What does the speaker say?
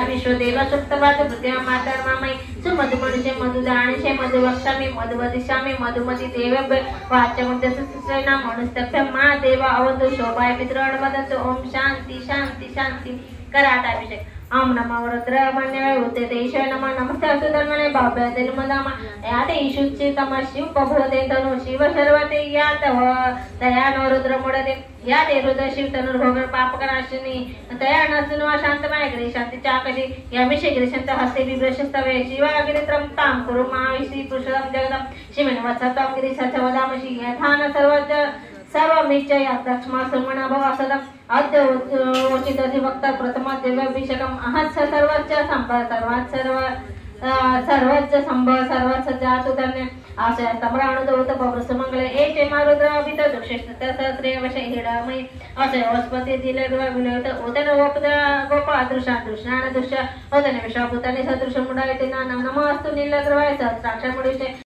विश्वदेव सुप्तवाद मृत्या मातर्मामयि सुमधुमनुषे मधुदानिषे मधुवक्षामि मधुवदिष्यामि मधुमति देव वाच्यमुद्यसुसेना मनुस्तभ्य मा देव अवतु शोभाय पितॄन् वदन्तु ओम शांति शांति शांति कराटाभिषेक ओम नमो रुद्रमन्ये उद्यते ईश्वर नमः नमस्ते धर्मने भव्य तिरुमदामा याते ईशुच्चे तमशिव प्रभुते तनु शिव सर्वते यातव दयानो रुद्रमुडते याते रुद्र शिव तनु भोग पापकनाशिनी दया नसुनो शांतमय गिरी शांति चाकशी यमिषे गिरिशंत हस्ते विभ्रशस्तवे शिवागिरित्रं तां कुरु माविषि पुरुषं जगदं शिवेन वत्सतं गिरि सचवदामशि यथान सर्वमिच्छय लक्ष्मण सुमन भव सदम अद्य उचित अधिवक्त प्रथम दिव्याभिषेकम अहत् सर्वच्च संभव सर्वच्च संभव सर्वच्च जातु धन्य आशय तम्राणुदौत पवृष मंगले एचे मारुद्र अभित दुक्षेष्ट सहस्रे वशे हिडामय आशय वस्पति दिलर्व विलयत उदन वपद गोप अदृशा दृष्णान दृश्य उदन विश्वभूतनि सदृश मुडायते नाम नमोस्तु नीलग्रवाय सहस्राक्ष मुडिषे